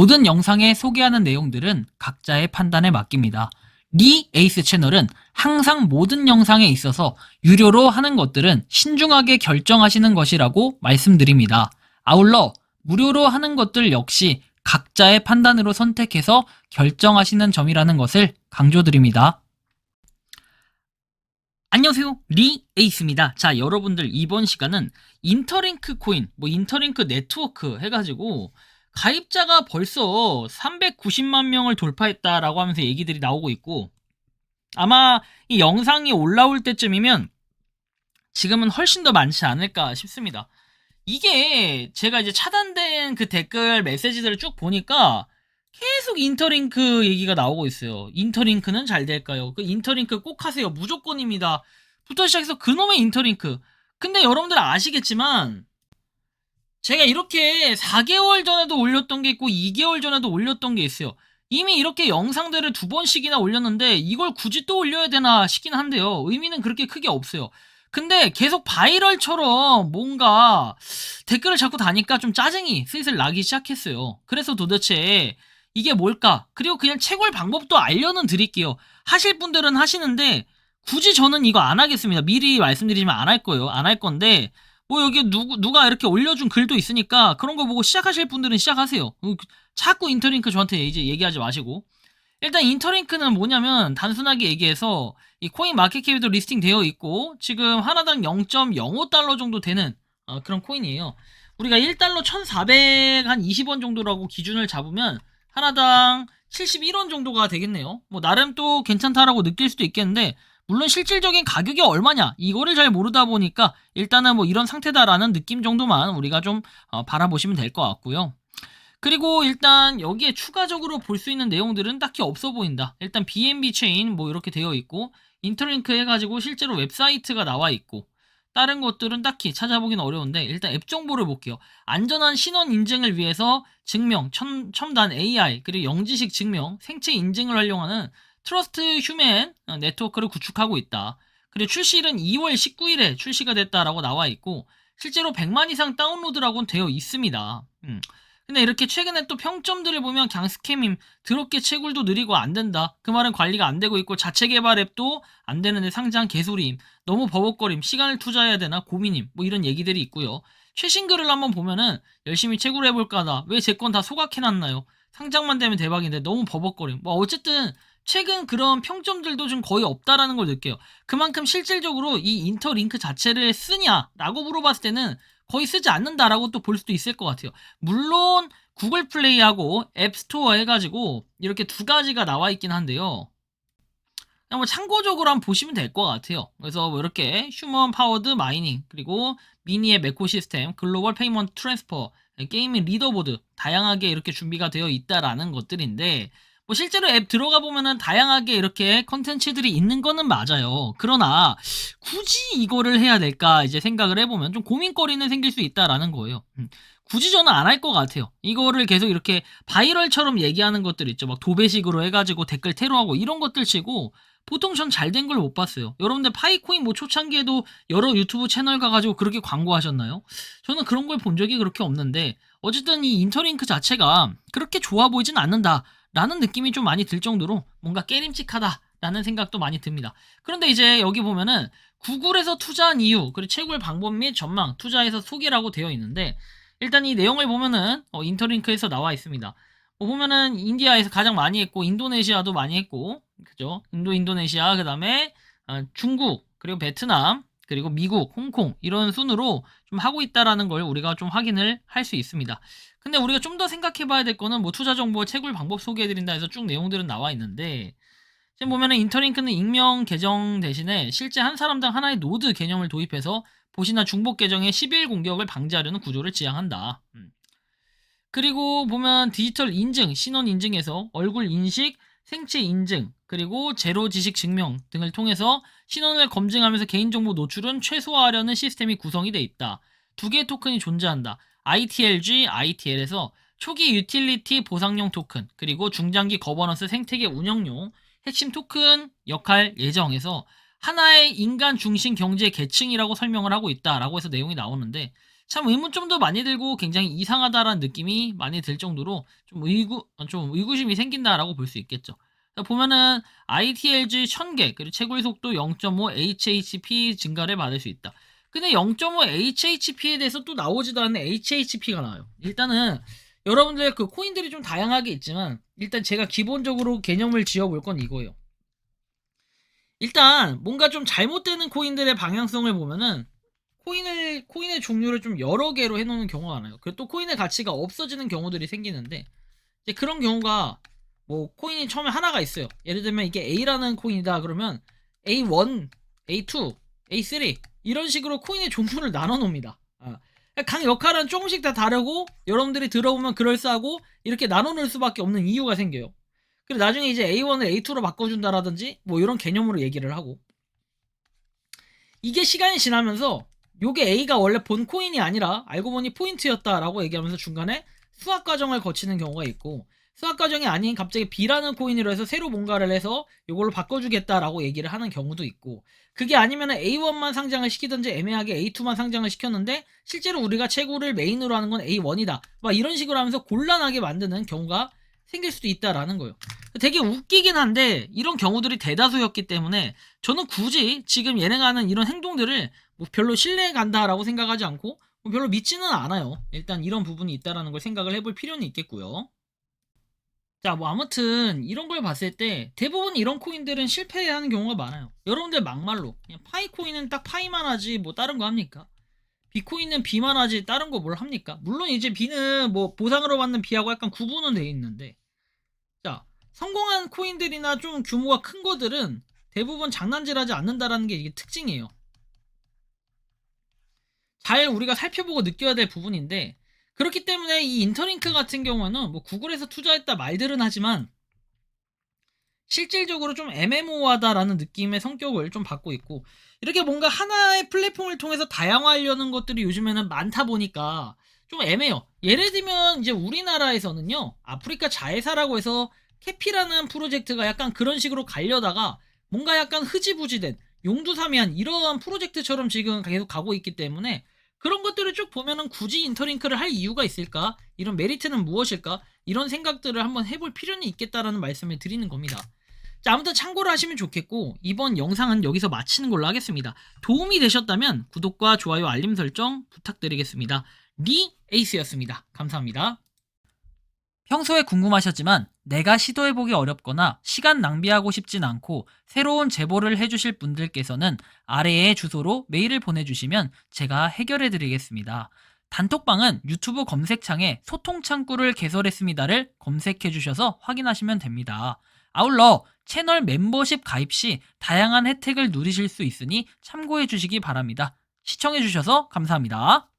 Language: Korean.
모든 영상에 소개하는 내용들은 각자의 판단에 맡깁니다. 리 에이스 채널은 항상 모든 영상에 있어서 유료로 하는 것들은 신중하게 결정하시는 것이라고 말씀드립니다. 아울러 무료로 하는 것들 역시 각자의 판단으로 선택해서 결정하시는 점이라는 것을 강조드립니다. 안녕하세요, 리 에이스입니다. 자, 여러분들 이번 시간은 인터링크 코인, 인터링크 네트워크 해가지고 가입자가 벌써 390만 명을 돌파했다라고 하면서 얘기들이 나오고 있고, 아마 이 영상이 올라올 때쯤이면 지금은 훨씬 더 많지 않을까 싶습니다. 이게 제가 이제 차단된 그 댓글 메시지들을 쭉 보니까 계속 인터링크 얘기가 나오고 있어요. 인터링크는 잘 될까요? 그 인터링크 꼭 하세요. 무조건입니다. 부터 시작해서 그놈의 인터링크. 근데 여러분들 아시겠지만 제가 이렇게 4개월 전에도 올렸던 게 있고 2개월 전에도 올렸던 게 있어요. 이미 이렇게 영상들을 2번씩이나 올렸는데 이걸 굳이 또 올려야 되나 싶긴 한데요. 의미는 그렇게 크게 없어요. 근데 계속 바이럴처럼 뭔가 댓글을 자꾸 다니까 좀 짜증이 슬슬 나기 시작했어요. 그래서 도대체 이게 뭘까? 그리고 그냥 채굴 방법도 알려는 드릴게요. 하실 분들은 하시는데 굳이 저는 이거 안 하겠습니다. 미리 말씀드리지만 안 할 거예요. 안 할 건데 여기 누가 이렇게 올려준 글도 있으니까 그런 거 보고 시작하실 분들은 시작하세요. 자꾸 인터링크 저한테 이제 얘기하지 마시고. 일단 인터링크는 뭐냐면 단순하게 얘기해서 이 코인 마켓캡에도 리스팅 되어 있고 지금 하나당 0.05달러 정도 되는 그런 코인이에요. 우리가 1달러 1,420원 정도라고 기준을 잡으면 하나당 71원 정도가 되겠네요. 나름 또 괜찮다라고 느낄 수도 있겠는데 물론 실질적인 가격이 얼마냐 이거를 잘 모르다 보니까 일단은 이런 상태다라는 느낌 정도만 우리가 좀 바라보시면 될 것 같고요. 그리고 일단 여기에 추가적으로 볼 수 있는 내용들은 딱히 없어 보인다. 일단 BNB 체인 이렇게 되어 있고 인터링크 해가지고 실제로 웹사이트가 나와 있고 다른 것들은 딱히 찾아보기는 어려운데 일단 앱 정보를 볼게요. 안전한 신원 인증을 위해서 증명, 첨단 AI, 그리고 영지식 증명, 생체 인증을 활용하는 트러스트 휴먼 네트워크를 구축하고 있다. 그리고 출시일은 2월 19일에 출시가 됐다라고 나와 있고 실제로 100만 이상 다운로드라고는 되어 있습니다. 근데 이렇게 최근에 또 평점들을 보면 그냥 스캠임, 더럽게 채굴도 느리고 안 된다. 그 말은 관리가 안 되고 있고 자체 개발 앱도 안 되는데 상장 개소리임. 너무 버벅거림, 시간을 투자해야 되나 고민임. 이런 얘기들이 있고요. 최신 글을 한번 보면은 열심히 채굴해볼까다. 왜 제 건 다 소각해놨나요? 상장만 되면 대박인데 너무 버벅거림. 어쨌든 최근 그런 평점들도 좀 거의 없다라는 걸 느껴요. 그만큼 실질적으로 이 인터링크 자체를 쓰냐라고 물어봤을 때는 거의 쓰지 않는다라고 또 볼 수도 있을 것 같아요. 물론 구글 플레이하고 앱스토어 해가지고 이렇게 두 가지가 나와 있긴 한데요. 그냥 참고적으로 한번 보시면 될 것 같아요. 그래서 이렇게 휴먼 파워드 마이닝 그리고 미니앱 에코시스템 글로벌 페이먼트 트랜스퍼 게이밍 리더보드 다양하게 이렇게 준비가 되어 있다라는 것들인데 실제로 앱 들어가 보면은 다양하게 이렇게 컨텐츠들이 있는 거는 맞아요. 그러나 굳이 이거를 해야 될까 이제 생각을 해보면 좀 고민거리는 생길 수 있다라는 거예요. 굳이 저는 안 할 것 같아요. 이거를 계속 이렇게 바이럴처럼 얘기하는 것들 있죠. 도배식으로 해가지고 댓글 테러하고 이런 것들 치고 보통 전 잘 된 걸 못 봤어요. 여러분들 파이코인 초창기에도 여러 유튜브 채널 가가지고 그렇게 광고하셨나요? 저는 그런 걸 본 적이 그렇게 없는데 어쨌든 이 인터링크 자체가 그렇게 좋아 보이진 않는다 라는 느낌이 좀 많이 들 정도로 뭔가 깨림칙하다 라는 생각도 많이 듭니다. 그런데 이제 여기 보면은 구글에서 투자한 이유 그리고 채굴 방법 및 전망 투자에서 소개라고 되어 있는데 일단 이 내용을 보면은 인터링크에서 나와 있습니다. 보면은 인디아에서 가장 많이 했고 인도네시아도 많이 했고 그죠? 인도네시아 그 다음에 중국 그리고 베트남 그리고 미국, 홍콩 이런 순으로 좀 하고 있다라는 걸 우리가 좀 확인을 할 수 있습니다. 근데 우리가 좀 더 생각해 봐야 될 거는 투자 정보 채굴 방법 소개해드린다 해서 쭉 내용들은 나와 있는데 지금 보면은 인터링크는 익명 계정 대신에 실제 한 사람당 하나의 노드 개념을 도입해서 보시나 중복 계정의 10일 공격을 방지하려는 구조를 지향한다. 그리고 보면 디지털 인증, 신원 인증에서 얼굴 인식, 생체 인증, 그리고 제로 지식 증명 등을 통해서 신원을 검증하면서 개인정보 노출은 최소화하려는 시스템이 구성이 되어 있다. 두 개의 토큰이 존재한다. ITLG, ITL에서 초기 유틸리티 보상용 토큰, 그리고 중장기 거버넌스 생태계 운영용 핵심 토큰 역할 예정에서 하나의 인간 중심 경제 계층이라고 설명을 하고 있다라고 해서 내용이 나오는데 참 의문점도 많이 들고 굉장히 이상하다라는 느낌이 많이 들 정도로 좀 의구심이 생긴다라고 볼 수 있겠죠. 보면은 ITLG 1000개 그리고 채굴 속도 0.5 HHP 증가를 받을 수 있다. 근데 0.5 HHP에 대해서 또 나오지도 않는 HHP가 나와요. 일단은 여러분들 그 코인들이 좀 다양하게 있지만 일단 제가 기본적으로 개념을 지어볼 건 이거예요. 일단 뭔가 좀 잘못되는 코인들의 방향성을 보면은 코인의 종류를 좀 여러 개로 해놓는 경우가 많아요. 그리고 또 코인의 가치가 없어지는 경우들이 생기는데 이제 그런 경우가 뭐 코인이 처음에 하나가 있어요. 예를 들면 이게 A라는 코인이다 그러면 A1, A2, A3 이런 식으로 코인의 종류를 나눠 놓습니다. 각 역할은 조금씩 다 다르고 여러분들이 들어보면 그럴싸하고 이렇게 나눠 놓을 수밖에 없는 이유가 생겨요. 그리고 나중에 이제 A1을 A2로 바꿔준다라든지 뭐 이런 개념으로 얘기를 하고 이게 시간이 지나면서 요게 A가 원래 본 코인이 아니라 알고 보니 포인트였다라고 얘기하면서 중간에 수학 과정을 거치는 경우가 있고 수학 과정이 아닌 갑자기 B라는 코인으로 해서 새로 뭔가를 해서 요걸로 바꿔주겠다라고 얘기를 하는 경우도 있고 그게 아니면 A1만 상장을 시키든지 애매하게 A2만 상장을 시켰는데 실제로 우리가 채굴을 메인으로 하는 건 A1이다 막 이런 식으로 하면서 곤란하게 만드는 경우가 생길 수도 있다라는 거예요. 되게 웃기긴 한데 이런 경우들이 대다수였기 때문에 저는 굳이 지금 얘네가 하는 이런 행동들을 뭐 별로 신뢰해 간다라고 생각하지 않고 뭐 별로 믿지는 않아요. 일단 이런 부분이 있다라는 걸 생각을 해볼 필요는 있겠고요. 자, 뭐 아무튼 이런 걸 봤을 때 대부분 이런 코인들은 실패하는 경우가 많아요. 여러분들 막말로 그냥 파이 코인은 딱 파이만 하지 뭐 다른 거 합니까? 비코인은 비만 하지 다른 거 뭘 합니까? 물론 이제 비는 뭐 보상으로 받는 비하고 약간 구분은 돼 있는데 자, 성공한 코인들이나 좀 규모가 큰 거들은 대부분 장난질하지 않는다라는 게 이게 특징이에요. 잘 우리가 살펴보고 느껴야 될 부분인데 그렇기 때문에 이 인터링크 같은 경우는 뭐 구글에서 투자했다 말들은 하지만 실질적으로 좀 애매모호하다라는 느낌의 성격을 좀 받고 있고 이렇게 뭔가 하나의 플랫폼을 통해서 다양화하려는 것들이 요즘에는 많다 보니까 좀 애매해요. 예를 들면 이제 우리나라에서는요 아프리카 자회사라고 해서 캐피라는 프로젝트가 약간 그런 식으로 가려다가 뭔가 약간 흐지부지된 용두사미한 이러한 프로젝트처럼 지금 계속 가고 있기 때문에 그런 것들을 쭉 보면은 굳이 인터링크를 할 이유가 있을까? 이런 메리트는 무엇일까? 이런 생각들을 한번 해볼 필요는 있겠다라는 말씀을 드리는 겁니다. 자, 아무튼 참고를 하시면 좋겠고 이번 영상은 여기서 마치는 걸로 하겠습니다. 도움이 되셨다면 구독과 좋아요 알림 설정 부탁드리겠습니다. 리 에이스였습니다. 감사합니다. 평소에 궁금하셨지만 내가 시도해보기 어렵거나 시간 낭비하고 싶진 않고 새로운 제보를 해주실 분들께서는 아래의 주소로 메일을 보내주시면 제가 해결해드리겠습니다. 단톡방은 유튜브 검색창에 소통창구를 개설했습니다를 검색해주셔서 확인하시면 됩니다. 아울러 채널 멤버십 가입 시 다양한 혜택을 누리실 수 있으니 참고해주시기 바랍니다. 시청해주셔서 감사합니다.